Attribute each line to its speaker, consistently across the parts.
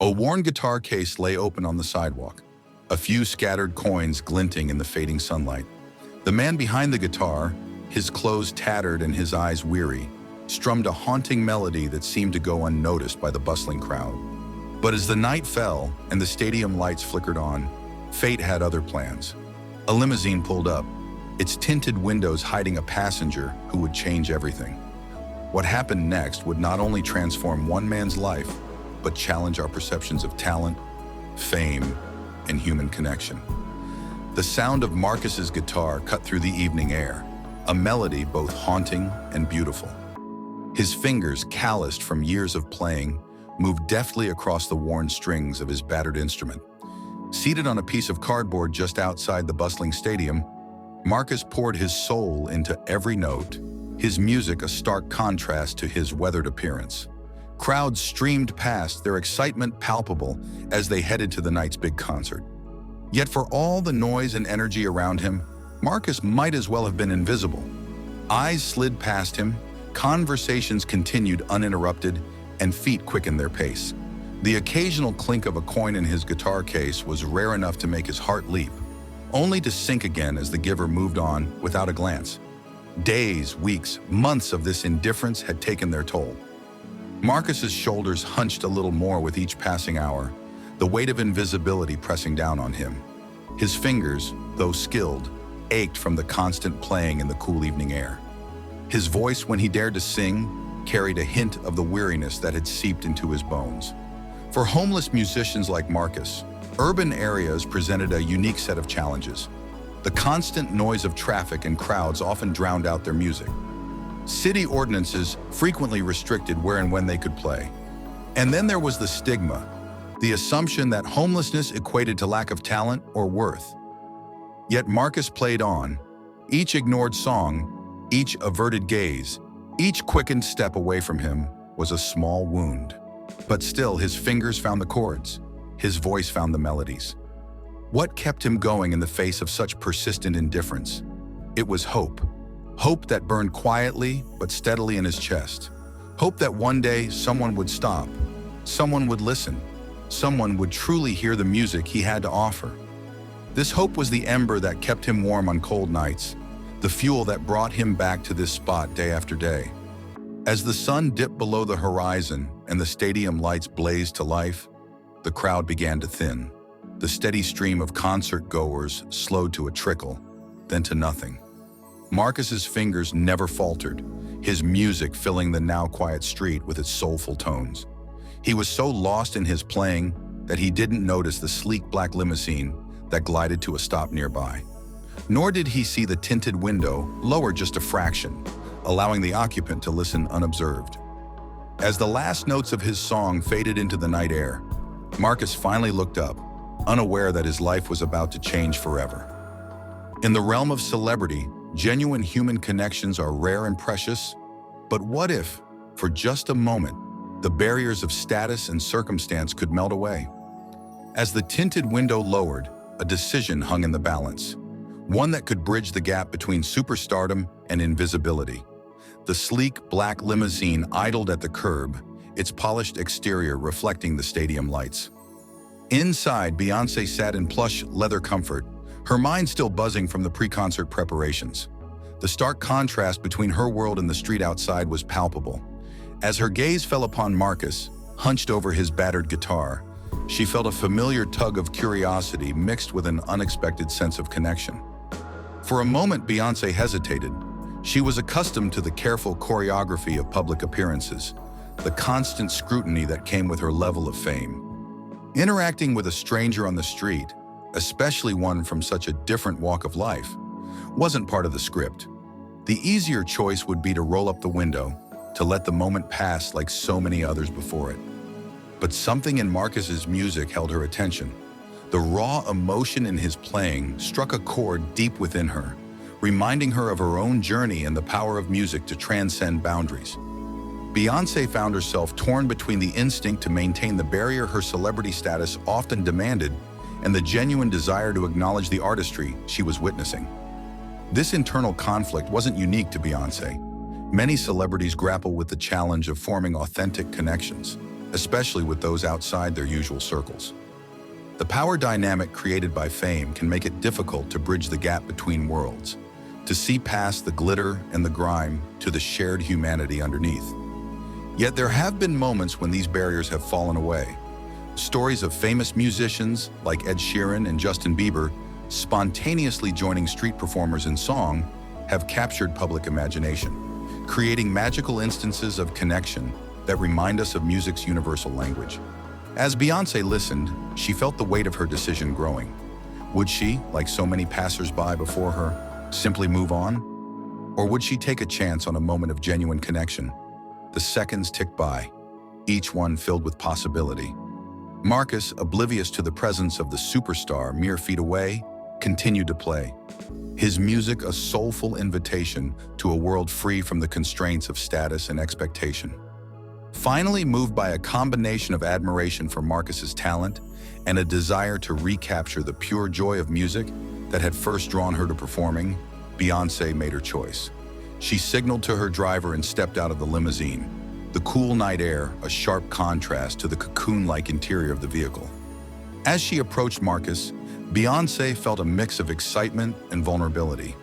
Speaker 1: A worn guitar case lay open on the sidewalk, a few scattered coins glinting in the fading sunlight. The man behind the guitar, his clothes tattered and his eyes weary, strummed a haunting melody that seemed to go unnoticed by the bustling crowd. But as the night fell and the stadium lights flickered on, fate had other plans. A limousine pulled up, its tinted windows hiding a passenger who would change everything. What happened next would not only transform one man's life, but challenge our perceptions of talent, fame, and human connection. The sound of Marcus's guitar cut through the evening air, a melody both haunting and beautiful. His fingers, calloused from years of playing, moved deftly across the worn strings of his battered instrument. Seated on a piece of cardboard just outside the bustling stadium, Marcus poured his soul into every note, his music a stark contrast to his weathered appearance. Crowds streamed past, their excitement palpable as they headed to the night's big concert. Yet for all the noise and energy around him, Marcus might as well have been invisible. Eyes slid past him, conversations continued uninterrupted, and feet quickened their pace. The occasional clink of a coin in his guitar case was rare enough to make his heart leap, only to sink again as the giver moved on without a glance. Days, weeks, months of this indifference had taken their toll. Marcus's shoulders hunched a little more with each passing hour, the weight of invisibility pressing down on him. His fingers, though skilled, ached from the constant playing in the cool evening air. His voice, when he dared to sing, carried a hint of the weariness that had seeped into his bones. For homeless musicians like Marcus, urban areas presented a unique set of challenges. The constant noise of traffic and crowds often drowned out their music. City ordinances frequently restricted where and when they could play. And then there was the stigma, the assumption that homelessness equated to lack of talent or worth. Yet Marcus played on. Each ignored song, each averted gaze, each quickened step away from him was a small wound. But still, his fingers found the chords, his voice found the melodies. What kept him going in the face of such persistent indifference? It was hope. Hope that burned quietly but steadily in his chest. Hope that one day someone would stop, someone would listen, someone would truly hear the music he had to offer. This hope was the ember that kept him warm on cold nights, the fuel that brought him back to this spot day after day. As the sun dipped below the horizon and the stadium lights blazed to life, the crowd began to thin. The steady stream of concert goers slowed to a trickle, then to nothing. Marcus's fingers never faltered, his music filling the now quiet street with its soulful tones. He was so lost in his playing that he didn't notice the sleek black limousine that glided to a stop nearby. Nor did he see the tinted window lower just a fraction, allowing the occupant to listen unobserved. As the last notes of his song faded into the night air, Marcus finally looked up, unaware that his life was about to change forever. In the realm of celebrity, genuine human connections are rare and precious, but what if, for just a moment, the barriers of status and circumstance could melt away? As the tinted window lowered, a decision hung in the balance, one that could bridge the gap between superstardom and invisibility. The sleek black limousine idled at the curb, its polished exterior reflecting the stadium lights. Inside, Beyoncé sat in plush leather comfort, her mind still buzzing from the pre-concert preparations. The stark contrast between her world and the street outside was palpable. As her gaze fell upon Marcus, hunched over his battered guitar, she felt a familiar tug of curiosity mixed with an unexpected sense of connection. For a moment, Beyoncé hesitated. She was accustomed to the careful choreography of public appearances, the constant scrutiny that came with her level of fame. Interacting with a stranger on the street, especially one from such a different walk of life, wasn't part of the script. The easier choice would be to roll up the window, to let the moment pass like so many others before it. But something in Marcus's music held her attention. The raw emotion in his playing struck a chord deep within her, reminding her of her own journey and the power of music to transcend boundaries. Beyoncé found herself torn between the instinct to maintain the barrier her celebrity status often demanded and the genuine desire to acknowledge the artistry she was witnessing. This internal conflict wasn't unique to Beyoncé. Many celebrities grapple with the challenge of forming authentic connections. especially with those outside their usual circles. The power dynamic created by fame can make it difficult to bridge the gap between worlds, to see past the glitter and the grime to the shared humanity underneath. Yet there have been moments when these barriers have fallen away. Stories of famous musicians like Ed Sheeran and Justin Bieber spontaneously joining street performers in song have captured public imagination, creating magical instances of connection that remind us of music's universal language. As Beyoncé listened, she felt the weight of her decision growing. Would she, like so many passersby before her, simply move on? Or would she take a chance on a moment of genuine connection? The seconds ticked by, each one filled with possibility. Marcus, oblivious to the presence of the superstar mere feet away, continued to play. His music a soulful invitation to a world free from the constraints of status and expectation. Finally, moved by a combination of admiration for Marcus's talent and a desire to recapture the pure joy of music that had first drawn her to performing, Beyoncé made her choice. She signaled to her driver and stepped out of the limousine, the cool night air a sharp contrast to the cocoon-like interior of the vehicle. As she approached Marcus, Beyoncé felt a mix of excitement and vulnerability.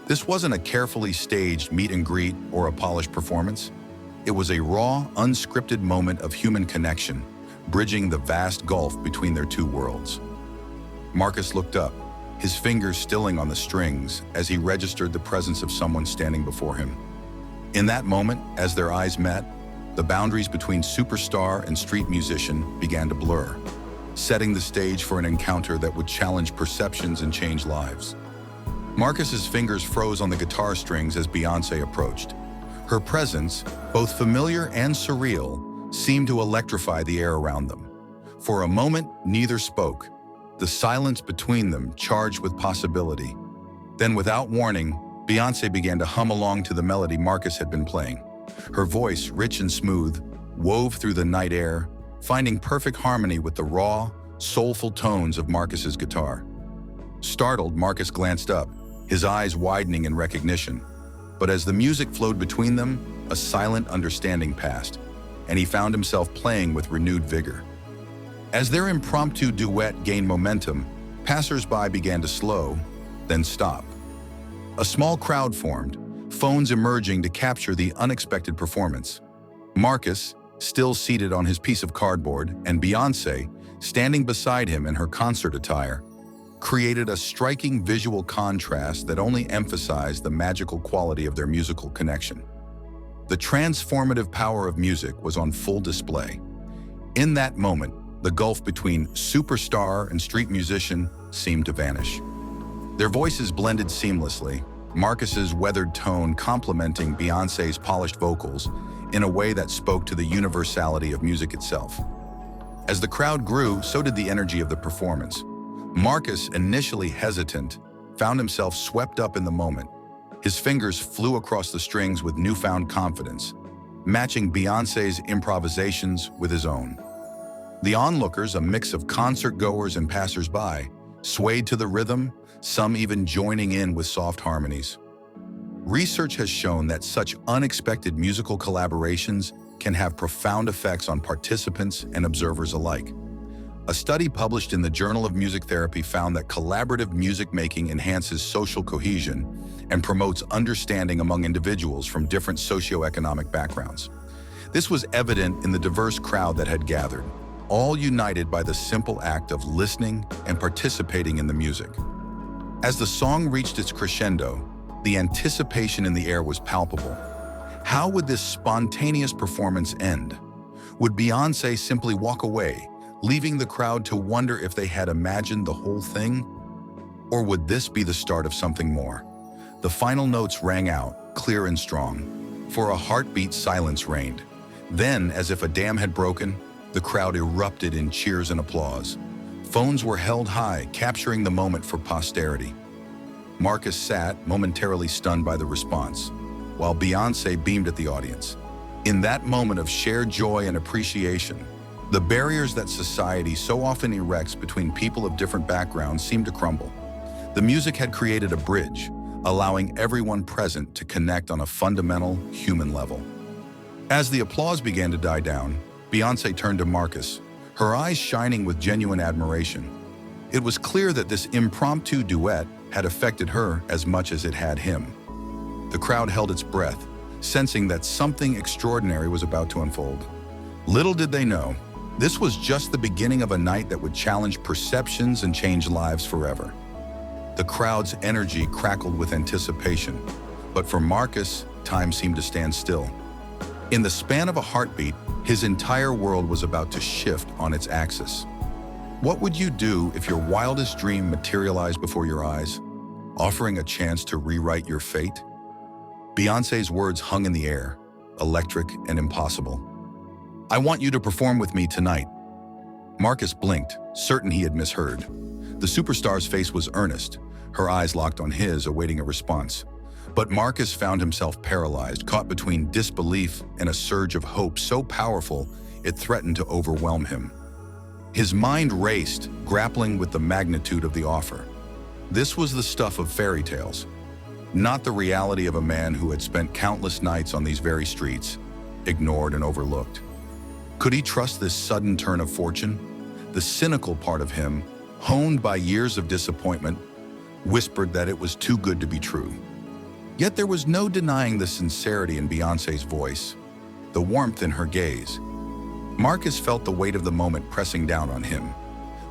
Speaker 1: This wasn't a carefully staged meet and greet or a polished performance. It was a raw, unscripted moment of human connection, bridging the vast gulf between their two worlds. Marcus looked up, his fingers stilling on the strings as he registered the presence of someone standing before him. In that moment, as their eyes met, the boundaries between superstar and street musician began to blur, setting the stage for an encounter that would challenge perceptions and change lives. Marcus's fingers froze on the guitar strings as Beyoncé approached. Her presence, both familiar and surreal, seemed to electrify the air around them. For a moment, neither spoke, the silence between them charged with possibility. Then, without warning, Beyoncé began to hum along to the melody Marcus had been playing. Her voice, rich and smooth, wove through the night air, finding perfect harmony with the raw, soulful tones of Marcus's guitar. Startled, Marcus glanced up, his eyes widening in recognition. But as the music flowed between them, a silent understanding passed, and he found himself playing with renewed vigor. As their impromptu duet gained momentum, passersby began to slow, then stop. A small crowd formed, phones emerging to capture the unexpected performance. Marcus, still seated on his piece of cardboard, and Beyoncé, standing beside him in her concert attire, created a striking visual contrast that only emphasized the magical quality of their musical connection. The transformative power of music was on full display. In that moment, the gulf between superstar and street musician seemed to vanish. Their voices blended seamlessly, Marcus's weathered tone complementing Beyoncé's polished vocals in a way that spoke to the universality of music itself. As the crowd grew, so did the energy of the performance. Marcus, initially hesitant, found himself swept up in the moment. His fingers flew across the strings with newfound confidence, matching Beyoncé's improvisations with his own. The onlookers, a mix of concert-goers and passersby, swayed to the rhythm, some even joining in with soft harmonies. Research has shown that such unexpected musical collaborations can have profound effects on participants and observers alike. A study published in the Journal of Music Therapy found that collaborative music making enhances social cohesion and promotes understanding among individuals from different socioeconomic backgrounds. This was evident in the diverse crowd that had gathered, all united by the simple act of listening and participating in the music. As the song reached its crescendo, the anticipation in the air was palpable. How would this spontaneous performance end? Would Beyoncé simply walk away, leaving the crowd to wonder if they had imagined the whole thing? Or would this be the start of something more? The final notes rang out, clear and strong. For a heartbeat, silence reigned. Then, as if a dam had broken, the crowd erupted in cheers and applause. Phones were held high, capturing the moment for posterity. Marcus sat, momentarily stunned by the response, while Beyoncé beamed at the audience. In that moment of shared joy and appreciation, the barriers that society so often erects between people of different backgrounds seemed to crumble. The music had created a bridge, allowing everyone present to connect on a fundamental human level. As the applause began to die down, Beyonce turned to Marcus, her eyes shining with genuine admiration. It was clear that this impromptu duet had affected her as much as it had him. The crowd held its breath, sensing that something extraordinary was about to unfold. Little did they know, this was just the beginning of a night that would challenge perceptions and change lives forever. The crowd's energy crackled with anticipation, but for Marcus, time seemed to stand still. In the span of a heartbeat, his entire world was about to shift on its axis. What would you do if your wildest dream materialized before your eyes, offering a chance to rewrite your fate? Beyoncé's words hung in the air, electric and impossible. "I want you to perform with me tonight." Marcus blinked, certain he had misheard. The superstar's face was earnest, her eyes locked on his, awaiting a response. But Marcus found himself paralyzed, caught between disbelief and a surge of hope so powerful it threatened to overwhelm him. His mind raced, grappling with the magnitude of the offer. This was the stuff of fairy tales, not the reality of a man who had spent countless nights on these very streets, ignored and overlooked. Could he trust this sudden turn of fortune? The cynical part of him, honed by years of disappointment, whispered that it was too good to be true. Yet there was no denying the sincerity in Beyoncé's voice, the warmth in her gaze. Marcus felt the weight of the moment pressing down on him,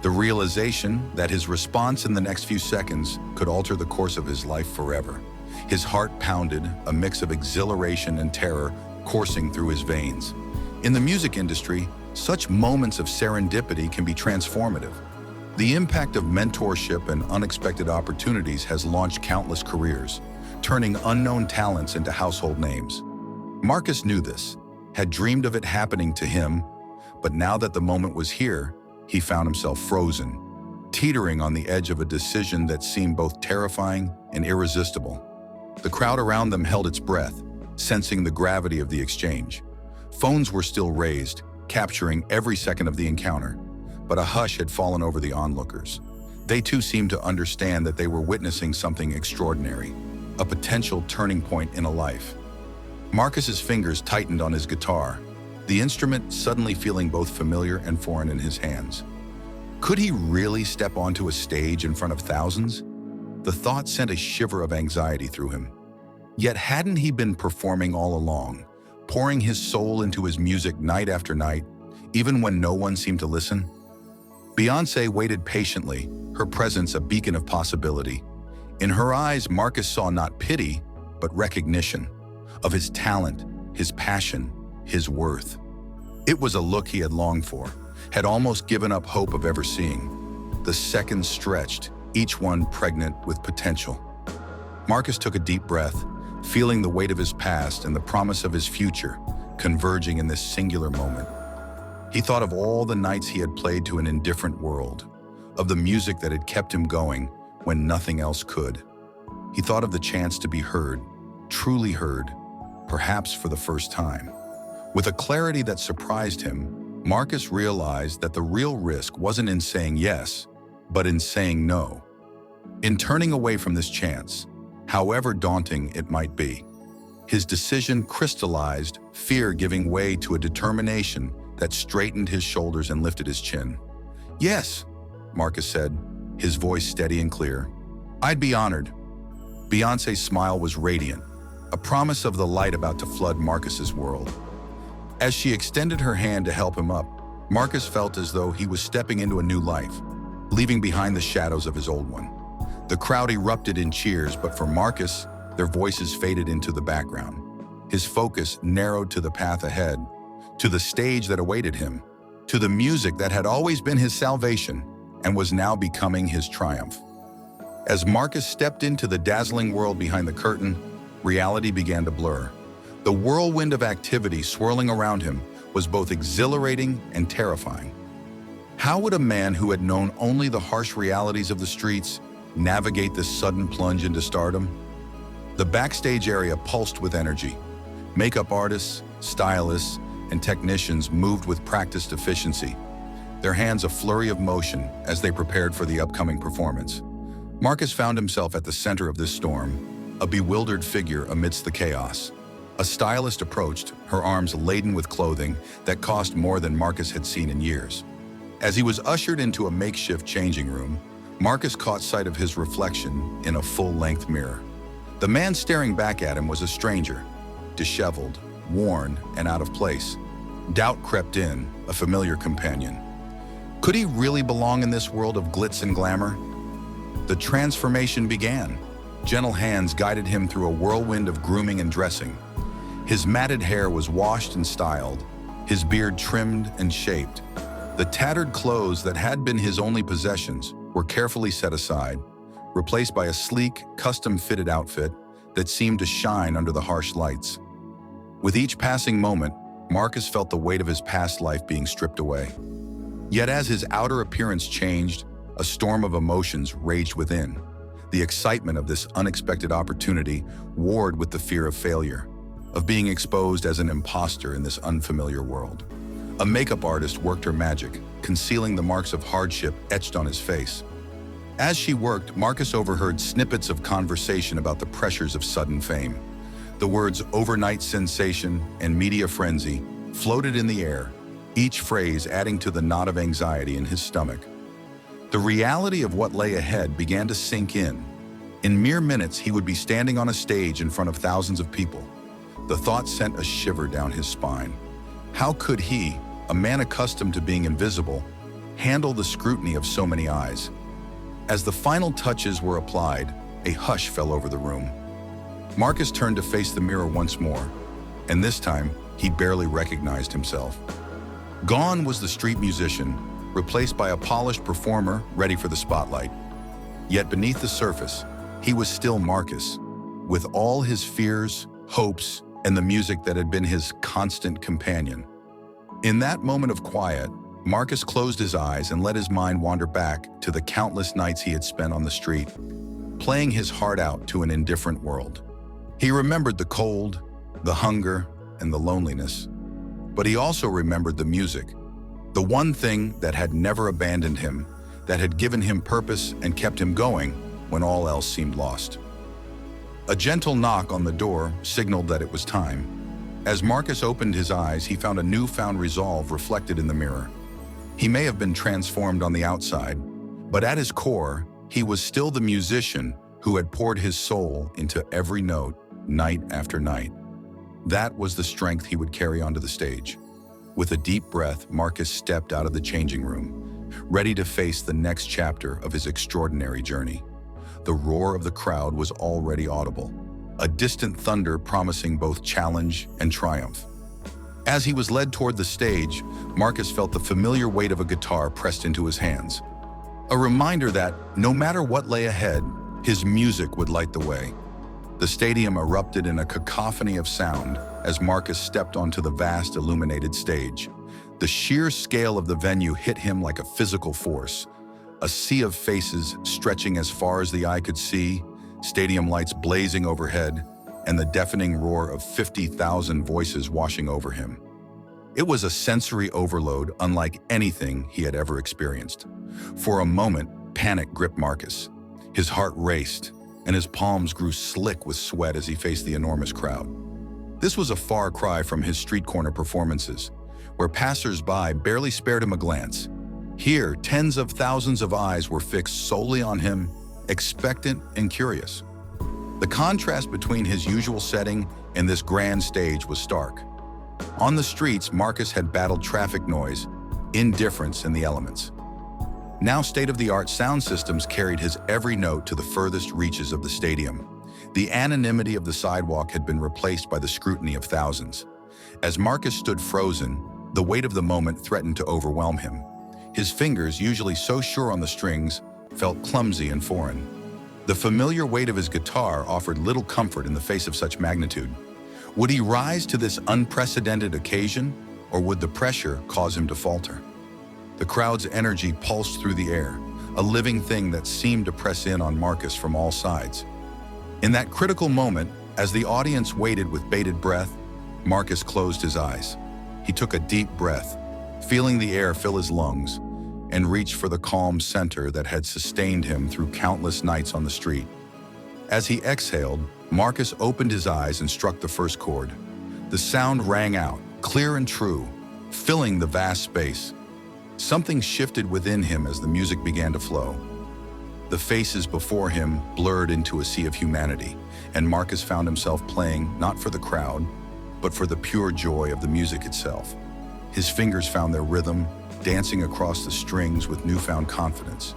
Speaker 1: the realization that his response in the next few seconds could alter the course of his life forever. His heart pounded, a mix of exhilaration and terror coursing through his veins. In the music industry, such moments of serendipity can be transformative. The impact of mentorship and unexpected opportunities has launched countless careers, turning unknown talents into household names. Marcus knew this, had dreamed of it happening to him, but now that the moment was here, he found himself frozen, teetering on the edge of a decision that seemed both terrifying and irresistible. The crowd around them held its breath, sensing the gravity of the exchange. Phones were still raised, capturing every second of the encounter, but a hush had fallen over the onlookers. They too seemed to understand that they were witnessing something extraordinary, a potential turning point in a life. Marcus's fingers tightened on his guitar, the instrument suddenly feeling both familiar and foreign in his hands. Could he really step onto a stage in front of thousands? The thought sent a shiver of anxiety through him. Yet hadn't he been performing all along, pouring his soul into his music night after night, even when no one seemed to listen? Beyoncé waited patiently, her presence a beacon of possibility. In her eyes, Marcus saw not pity, but recognition of his talent, his passion, his worth. It was a look he had longed for, had almost given up hope of ever seeing. The seconds stretched, each one pregnant with potential. Marcus took a deep breath, feeling the weight of his past and the promise of his future converging in this singular moment. He thought of all the nights he had played to an indifferent world, of the music that had kept him going when nothing else could. He thought of the chance to be heard, truly heard, perhaps for the first time. With a clarity that surprised him, Marcus realized that the real risk wasn't in saying yes, but in saying no. In turning away from this chance, however daunting it might be. His decision crystallized, fear giving way to a determination that straightened his shoulders and lifted his chin. "Yes," Marcus said, his voice steady and clear. "I'd be honored." Beyoncé's smile was radiant, a promise of the light about to flood Marcus's world. As she extended her hand to help him up, Marcus felt as though he was stepping into a new life, leaving behind the shadows of his old one. The crowd erupted in cheers, but for Marcus, their voices faded into the background. His focus narrowed to the path ahead, to the stage that awaited him, to the music that had always been his salvation and was now becoming his triumph. As Marcus stepped into the dazzling world behind the curtain, reality began to blur. The whirlwind of activity swirling around him was both exhilarating and terrifying. How would a man who had known only the harsh realities of the streets navigate this sudden plunge into stardom? The backstage area pulsed with energy. Makeup artists, stylists, and technicians moved with practiced efficiency, their hands a flurry of motion as they prepared for the upcoming performance. Marcus found himself at the center of this storm, a bewildered figure amidst the chaos. A stylist approached, her arms laden with clothing that cost more than Marcus had seen in years. As he was ushered into a makeshift changing room, Marcus caught sight of his reflection in a full-length mirror. The man staring back at him was a stranger, disheveled, worn, and out of place. Doubt crept in, a familiar companion. Could he really belong in this world of glitz and glamour? The transformation began. Gentle hands guided him through a whirlwind of grooming and dressing. His matted hair was washed and styled, his beard trimmed and shaped. The tattered clothes that had been his only possessions were carefully set aside, replaced by a sleek, custom-fitted outfit that seemed to shine under the harsh lights. With each passing moment, Marcus felt the weight of his past life being stripped away. Yet as his outer appearance changed, a storm of emotions raged within. The excitement of this unexpected opportunity warred with the fear of failure, of being exposed as an imposter in this unfamiliar world. A makeup artist worked her magic, concealing the marks of hardship etched on his face. As she worked, Marcus overheard snippets of conversation about the pressures of sudden fame. The words overnight sensation and media frenzy floated in the air, each phrase adding to the knot of anxiety in his stomach. The reality of what lay ahead began to sink in. In mere minutes, he would be standing on a stage in front of thousands of people. The thought sent a shiver down his spine. How could he, a man accustomed to being invisible, handle the scrutiny of so many eyes? As the final touches were applied, a hush fell over the room. Marcus turned to face the mirror once more, and this time, he barely recognized himself. Gone was the street musician, replaced by a polished performer ready for the spotlight. Yet beneath the surface, he was still Marcus, with all his fears, hopes, and the music that had been his constant companion. In that moment of quiet, Marcus closed his eyes and let his mind wander back to the countless nights he had spent on the street, playing his heart out to an indifferent world. He remembered the cold, the hunger, and the loneliness, but he also remembered the music, the one thing that had never abandoned him, that had given him purpose and kept him going when all else seemed lost. A gentle knock on the door signaled that it was time. As Marcus opened his eyes, he found a newfound resolve reflected in the mirror. He may have been transformed on the outside, but at his core, he was still the musician who had poured his soul into every note, night after night. That was the strength he would carry onto the stage. With a deep breath, Marcus stepped out of the changing room, ready to face the next chapter of his extraordinary journey. The roar of the crowd was already audible, a distant thunder promising both challenge and triumph. As he was led toward the stage, Marcus felt the familiar weight of a guitar pressed into his hands. A reminder that, no matter what lay ahead, his music would light the way. The stadium erupted in a cacophony of sound as Marcus stepped onto the vast illuminated stage. The sheer scale of the venue hit him like a physical force. A sea of faces stretching as far as the eye could see, stadium lights blazing overhead, and the deafening roar of 50,000 voices washing over him. It was a sensory overload unlike anything he had ever experienced. For a moment, panic gripped Marcus. His heart raced, and his palms grew slick with sweat as he faced the enormous crowd. This was a far cry from his street corner performances, where passersby barely spared him a glance. Here, tens of thousands of eyes were fixed solely on him, expectant and curious. The contrast between his usual setting and this grand stage was stark. On the streets, Marcus had battled traffic noise, indifference, and the elements. Now state-of-the-art sound systems carried his every note to the furthest reaches of the stadium. The anonymity of the sidewalk had been replaced by the scrutiny of thousands. As Marcus stood frozen, the weight of the moment threatened to overwhelm him. His fingers, usually so sure on the strings, felt clumsy and foreign. The familiar weight of his guitar offered little comfort in the face of such magnitude. Would he rise to this unprecedented occasion, or would the pressure cause him to falter? The crowd's energy pulsed through the air, a living thing that seemed to press in on Marcus from all sides. In that critical moment, as the audience waited with bated breath, Marcus closed his eyes. He took a deep breath, feeling the air fill his lungs, and reached for the calm center that had sustained him through countless nights on the street. As he exhaled, Marcus opened his eyes and struck the first chord, The sound rang out, clear and true, filling the vast space. Something shifted within him as the music began to flow. The faces before him blurred into a sea of humanity, and Marcus found himself playing not for the crowd, but for the pure joy of the music itself. His fingers found their rhythm, dancing across the strings with newfound confidence.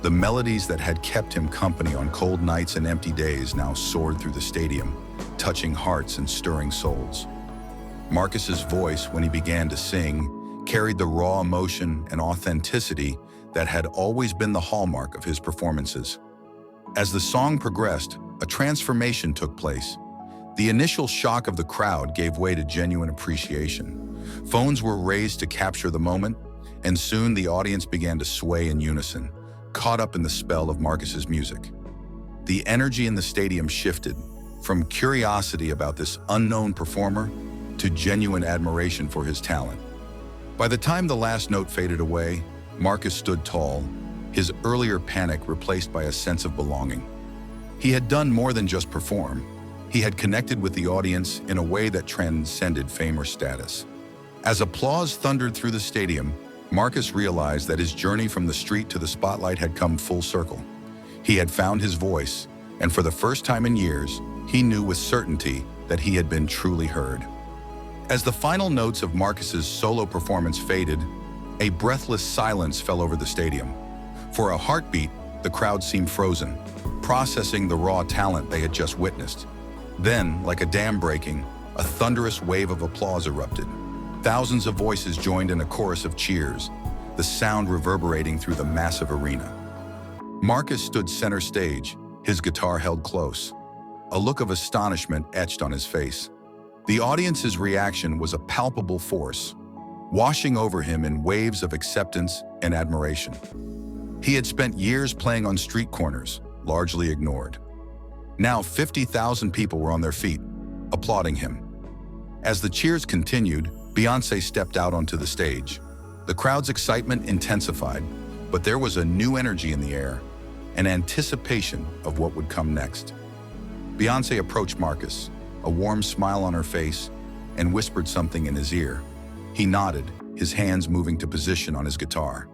Speaker 1: The melodies that had kept him company on cold nights and empty days now soared through the stadium, touching hearts and stirring souls. Marcus's voice, when he began to sing, carried the raw emotion and authenticity that had always been the hallmark of his performances. As the song progressed, a transformation took place. The initial shock of the crowd gave way to genuine appreciation. Phones were raised to capture the moment, and soon the audience began to sway in unison, caught up in the spell of Marcus's music. The energy in the stadium shifted, from curiosity about this unknown performer to genuine admiration for his talent. By the time the last note faded away, Marcus stood tall, his earlier panic replaced by a sense of belonging. He had done more than just perform. He had connected with the audience in a way that transcended fame or status. As applause thundered through the stadium, Marcus realized that his journey from the street to the spotlight had come full circle. He had found his voice, and for the first time in years, he knew with certainty that he had been truly heard. As the final notes of Marcus's solo performance faded, a breathless silence fell over the stadium. For a heartbeat, the crowd seemed frozen, processing the raw talent they had just witnessed. Then, like a dam breaking, a thunderous wave of applause erupted. Thousands of voices joined in a chorus of cheers, the sound reverberating through the massive arena. Marcus stood center stage, his guitar held close. A look of astonishment etched on his face. The audience's reaction was a palpable force, washing over him in waves of acceptance and admiration. He had spent years playing on street corners, largely ignored. Now 50,000 people were on their feet, applauding him. As the cheers continued, Beyoncé stepped out onto the stage. The crowd's excitement intensified, but there was a new energy in the air, an anticipation of what would come next. Beyoncé approached Marcus, a warm smile on her face, and whispered something in his ear. He nodded, his hands moving to position on his guitar.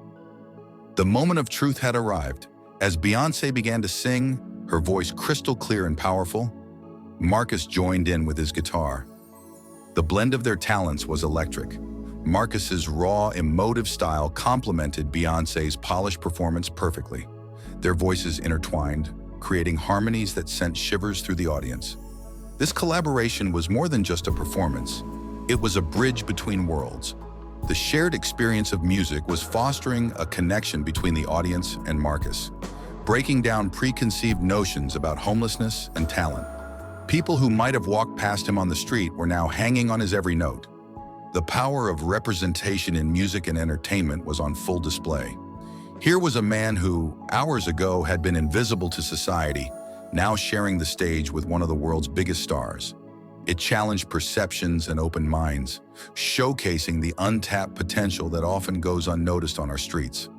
Speaker 1: The moment of truth had arrived. As Beyoncé began to sing, her voice crystal clear and powerful, Marcus joined in with his guitar. The blend of their talents was electric. Marcus's raw, emotive style complemented Beyoncé's polished performance perfectly. Their voices intertwined, creating harmonies that sent shivers through the audience. This collaboration was more than just a performance. It was a bridge between worlds. The shared experience of music was fostering a connection between the audience and Marcus, breaking down preconceived notions about homelessness and talent. People who might have walked past him on the street were now hanging on his every note. The power of representation in music and entertainment was on full display. Here was a man who, hours ago, had been invisible to society, now sharing the stage with one of the world's biggest stars. It challenged perceptions and opened minds, showcasing the untapped potential that often goes unnoticed on our streets.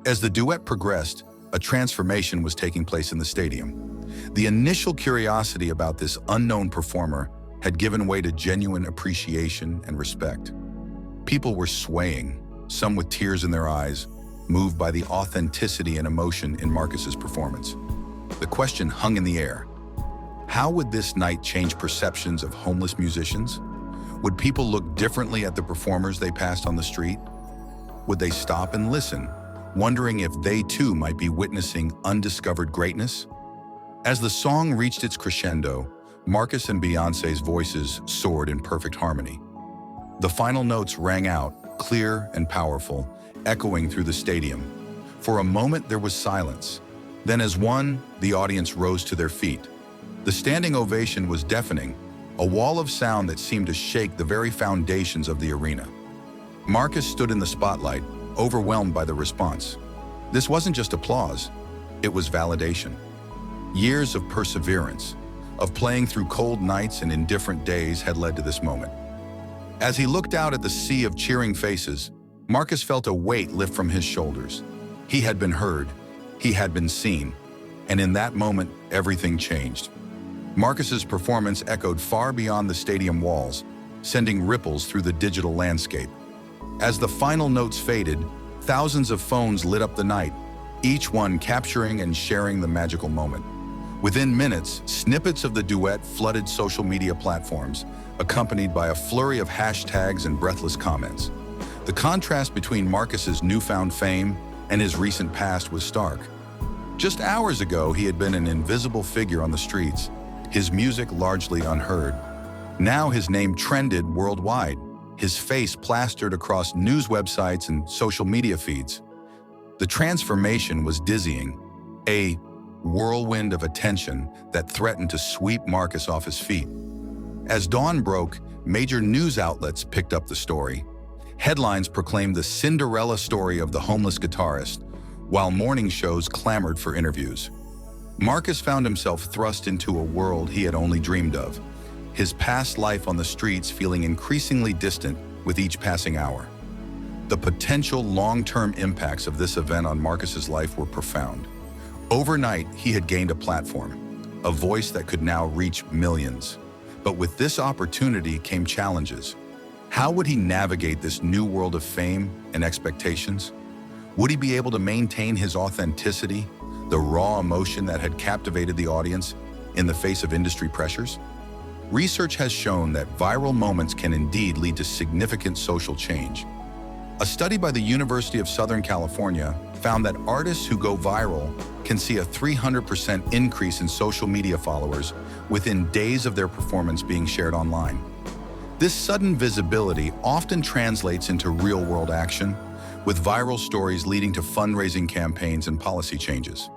Speaker 1: As the duet progressed, a transformation was taking place in the stadium. The initial curiosity about this unknown performer had given way to genuine appreciation and respect. People were swaying, some with tears in their eyes, moved by the authenticity and emotion in Marcus's performance. The question hung in the air. How would this night change perceptions of homeless musicians? Would people look differently at the performers they passed on the street? Would they stop and listen, wondering if they too might be witnessing undiscovered greatness? As the song reached its crescendo, Marcus and Beyoncé's voices soared in perfect harmony. The final notes rang out, clear and powerful, echoing through the stadium. For a moment there was silence. Then as one, the audience rose to their feet. The standing ovation was deafening, a wall of sound that seemed to shake the very foundations of the arena. Marcus stood in the spotlight, overwhelmed by the response. This wasn't just applause, it was validation. Years of perseverance, of playing through cold nights and indifferent days had led to this moment. As he looked out at the sea of cheering faces, Marcus felt a weight lift from his shoulders. He had been heard, he had been seen, and in that moment, everything changed. Marcus's performance echoed far beyond the stadium walls, sending ripples through the digital landscape. As the final notes faded, thousands of phones lit up the night, each one capturing and sharing the magical moment. Within minutes, snippets of the duet flooded social media platforms, accompanied by a flurry of hashtags and breathless comments. The contrast between Marcus's newfound fame and his recent past was stark. Just hours ago, he had been an invisible figure on the streets, his music largely unheard. Now his name trended worldwide, his face plastered across news websites and social media feeds. The transformation was dizzying, a whirlwind of attention that threatened to sweep Marcus off his feet. As dawn broke, major news outlets picked up the story. Headlines proclaimed the Cinderella story of the homeless guitarist, while morning shows clamored for interviews. Marcus found himself thrust into a world he had only dreamed of, his past life on the streets feeling increasingly distant with each passing hour. The potential long-term impacts of this event on Marcus's life were profound. Overnight, he had gained a platform, a voice that could now reach millions. But with this opportunity came challenges. How would he navigate this new world of fame and expectations? Would he be able to maintain his authenticity, the raw emotion that had captivated the audience in the face of industry pressures? Research has shown that viral moments can indeed lead to significant social change. A study by the University of Southern California found that artists who go viral can see a 300% increase in social media followers within days of their performance being shared online. This sudden visibility often translates into real-world action, with viral stories leading to fundraising campaigns and policy changes.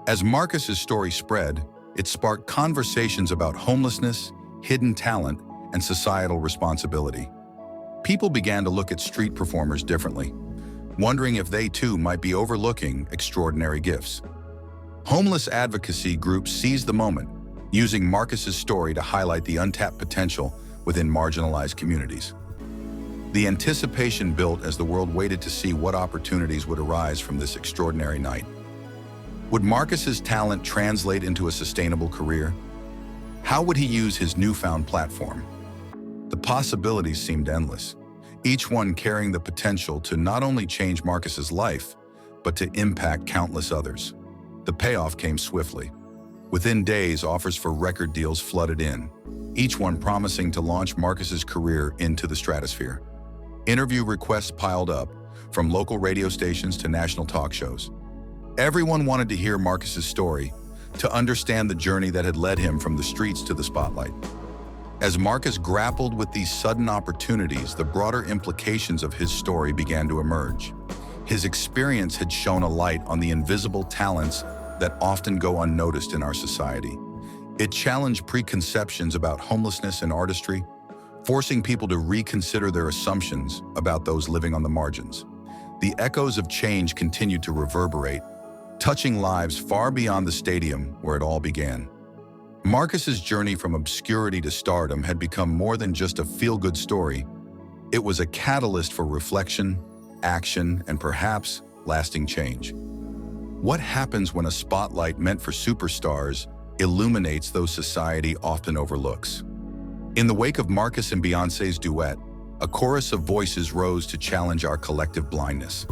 Speaker 1: As Marcus's story spread, it sparked conversations about homelessness, hidden talent, and societal responsibility. People began to look at street performers differently, wondering if they too might be overlooking extraordinary gifts. Homeless advocacy groups seized the moment, using Marcus's story to highlight the untapped potential within marginalized communities. The anticipation built as the world waited to see what opportunities would arise from this extraordinary night. Would Marcus's talent translate into a sustainable career? How would he use his newfound platform? The possibilities seemed endless, each one carrying the potential to not only change Marcus's life, but to impact countless others. The payoff came swiftly. Within days, offers for record deals flooded in, each one promising to launch Marcus's career into the stratosphere. Interview requests piled up, from local radio stations to national talk shows. Everyone wanted to hear Marcus's story, to understand the journey that had led him from the streets to the spotlight. As Marcus grappled with these sudden opportunities, the broader implications of his story began to emerge. His experience had shone a light on the invisible talents that often go unnoticed in our society. It challenged preconceptions about homelessness and artistry, forcing people to reconsider their assumptions about those living on the margins. The echoes of change continued to reverberate, touching lives far beyond the stadium where it all began. Marcus's journey from obscurity to stardom had become more than just a feel-good story. It was a catalyst for reflection, action, and perhaps lasting change. What happens when a spotlight meant for superstars illuminates those society often overlooks? In the wake of Marcus and Beyoncé's duet, a chorus of voices rose to challenge our collective blindness.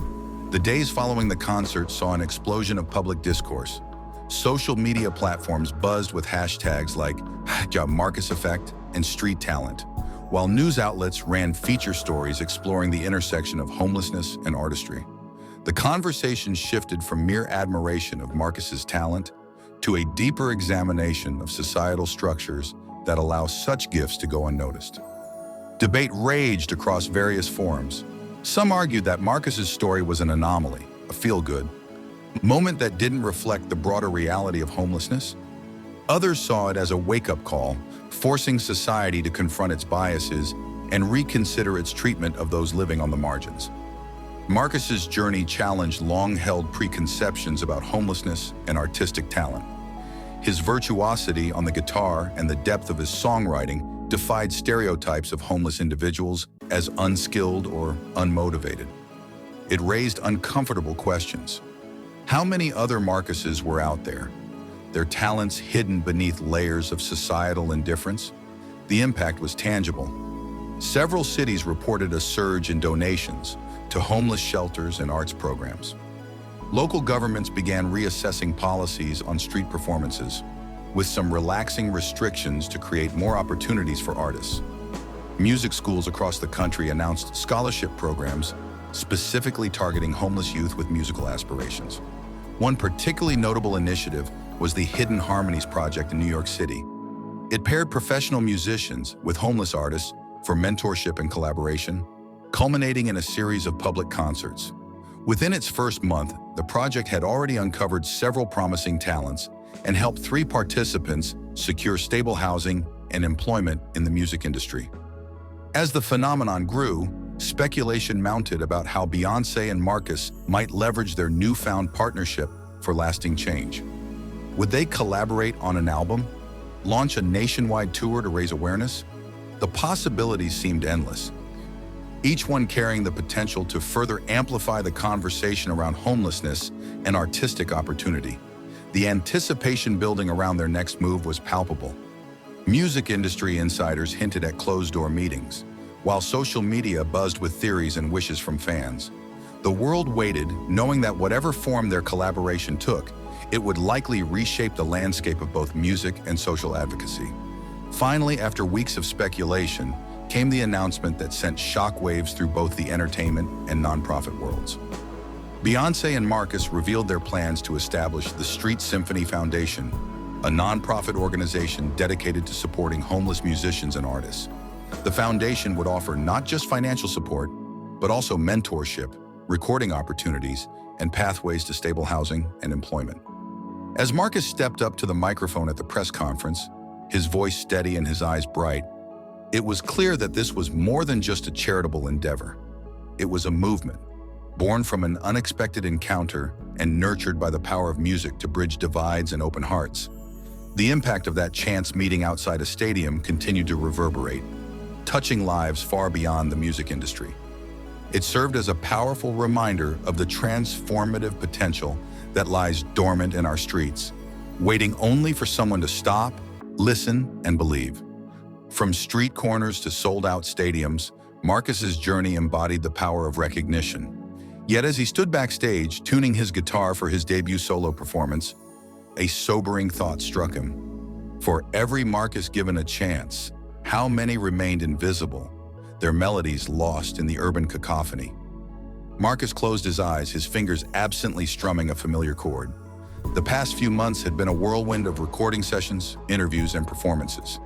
Speaker 1: The days following the concert saw an explosion of public discourse. Social media platforms buzzed with hashtags like Marcus Effect and street talent, while news outlets ran feature stories exploring the intersection of homelessness and artistry. The conversation shifted from mere admiration of Marcus's talent to a deeper examination of societal structures that allow such gifts to go unnoticed. Debate raged across various forums. Some argued that Marcus's story was an anomaly, a feel-good moment that didn't reflect the broader reality of homelessness. Others saw it as a wake-up call, forcing society to confront its biases and reconsider its treatment of those living on the margins. Marcus's journey challenged long-held preconceptions about homelessness and artistic talent. His virtuosity on the guitar and the depth of his songwriting defied stereotypes of homeless individuals as unskilled or unmotivated. It raised uncomfortable questions. How many other Marcuses were out there, their talents hidden beneath layers of societal indifference? The impact was tangible. Several cities reported a surge in donations to homeless shelters and arts programs. Local governments began reassessing policies on street performances, with some relaxing restrictions to create more opportunities for artists. Music schools across the country announced scholarship programs specifically targeting homeless youth with musical aspirations. One particularly notable initiative was the Hidden Harmonies project in New York City. It paired professional musicians with homeless artists for mentorship and collaboration, culminating in a series of public concerts. Within its first month, the project had already uncovered several promising talents and helped 3 participants secure stable housing and employment in the music industry. As the phenomenon grew, speculation mounted about how Beyoncé and Marcus might leverage their newfound partnership for lasting change. Would they collaborate on an album? Launch a nationwide tour to raise awareness? The possibilities seemed endless, each one carrying the potential to further amplify the conversation around homelessness and artistic opportunity. The anticipation building around their next move was palpable. Music industry insiders hinted at closed-door meetings, while social media buzzed with theories and wishes from fans. The world waited, knowing that whatever form their collaboration took, it would likely reshape the landscape of both music and social advocacy. Finally, after weeks of speculation, came the announcement that sent shockwaves through both the entertainment and nonprofit worlds. Beyoncé and Marcus revealed their plans to establish the Street Symphony Foundation, a nonprofit organization dedicated to supporting homeless musicians and artists. The foundation would offer not just financial support, but also mentorship, recording opportunities, and pathways to stable housing and employment. As Marcus stepped up to the microphone at the press conference, his voice steady and his eyes bright, it was clear that this was more than just a charitable endeavor. It was a movement, born from an unexpected encounter and nurtured by the power of music to bridge divides and open hearts. The impact of that chance meeting outside a stadium continued to reverberate, touching lives far beyond the music industry. It served as a powerful reminder of the transformative potential that lies dormant in our streets, waiting only for someone to stop, listen, and believe. From street corners to sold-out stadiums, Marcus's journey embodied the power of recognition. Yet as he stood backstage, tuning his guitar for his debut solo performance, a sobering thought struck him. For every Marcus given a chance, how many remained invisible, their melodies lost in the urban cacophony? Marcus closed his eyes, his fingers absently strumming a familiar chord. The past few months had been a whirlwind of recording sessions, interviews, and performances.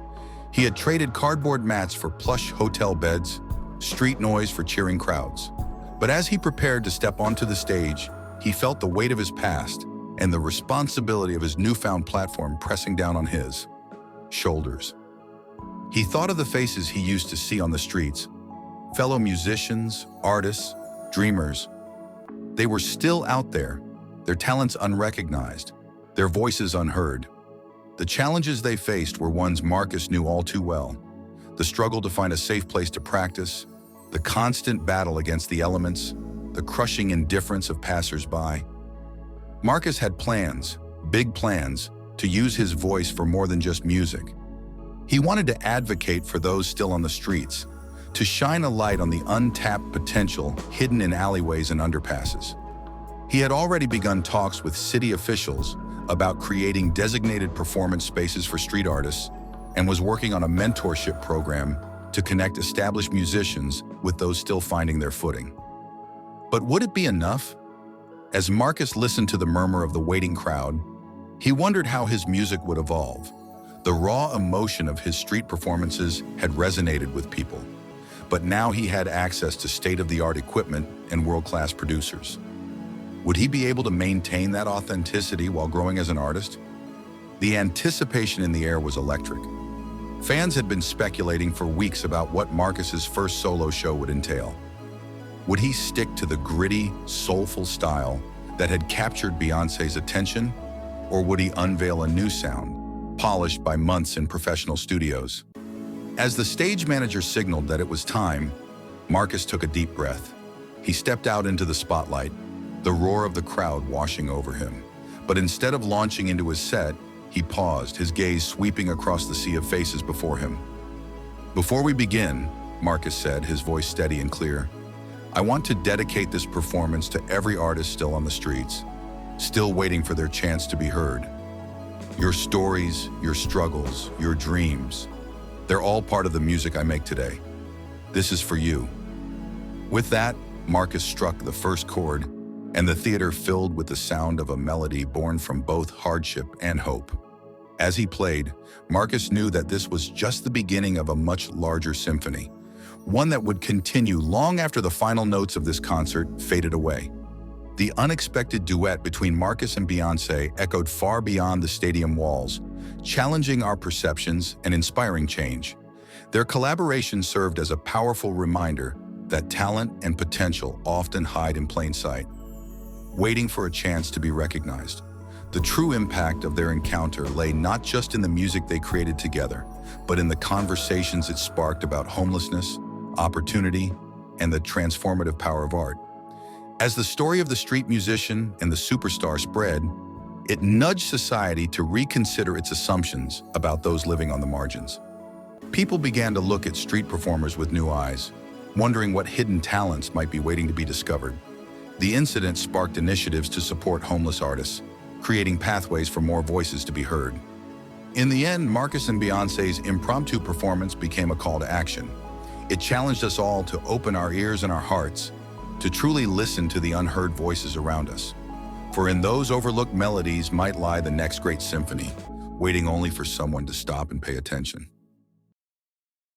Speaker 1: He had traded cardboard mats for plush hotel beds, street noise for cheering crowds. But as he prepared to step onto the stage, he felt the weight of his past and the responsibility of his newfound platform pressing down on his shoulders. He thought of the faces he used to see on the streets, fellow musicians, artists, dreamers. They were still out there, their talents unrecognized, their voices unheard. The challenges they faced were ones Marcus knew all too well. The struggle to find a safe place to practice, the constant battle against the elements, the crushing indifference of passersby. Marcus had plans, big plans, to use his voice for more than just music. He wanted to advocate for those still on the streets, to shine a light on the untapped potential hidden in alleyways and underpasses. He had already begun talks with city officials about creating designated performance spaces for street artists and was working on a mentorship program to connect established musicians with those still finding their footing. But would it be enough? As Marcus listened to the murmur of the waiting crowd, he wondered how his music would evolve. The raw emotion of his street performances had resonated with people, but now he had access to state-of-the-art equipment and world-class producers. Would he be able to maintain that authenticity while growing as an artist? The anticipation in the air was electric. Fans had been speculating for weeks about what Marcus's first solo show would entail. Would he stick to the gritty, soulful style that had captured Beyoncé's attention, or would he unveil a new sound, polished by months in professional studios? As the stage manager signaled that it was time, Marcus took a deep breath. He stepped out into the spotlight, the roar of the crowd washing over him. But instead of launching into his set, he paused, his gaze sweeping across the sea of faces before him. "Before we begin, Marcus said, his voice steady and clear. "I want to dedicate this performance to every artist still on the streets, still waiting for their chance to be heard. Your stories, your struggles, your dreams, they're all part of the music I make today. This is for you." With that, Marcus struck the first chord, and the theater filled with the sound of a melody born from both hardship and hope. As he played, Marcus knew that this was just the beginning of a much larger symphony, one that would continue long after the final notes of this concert faded away. The unexpected duet between Marcus and Beyoncé echoed far beyond the stadium walls, challenging our perceptions and inspiring change. Their collaboration served as a powerful reminder that talent and potential often hide in plain sight, waiting for a chance to be recognized. The true impact of their encounter lay not just in the music they created together, but in the conversations it sparked about homelessness, opportunity, and the transformative power of art. As the story of the street musician and the superstar spread, it nudged society to reconsider its assumptions about those living on the margins. People began to look at street performers with new eyes, wondering what hidden talents might be waiting to be discovered. The incident sparked initiatives to support homeless artists, creating pathways for more voices to be heard. In the end, Marcus and Beyoncé's impromptu performance became a call to action. It challenged us all to open our ears and our hearts, to truly listen to the unheard voices around us. For in those overlooked melodies might lie the next great symphony, waiting only for someone to stop and pay attention.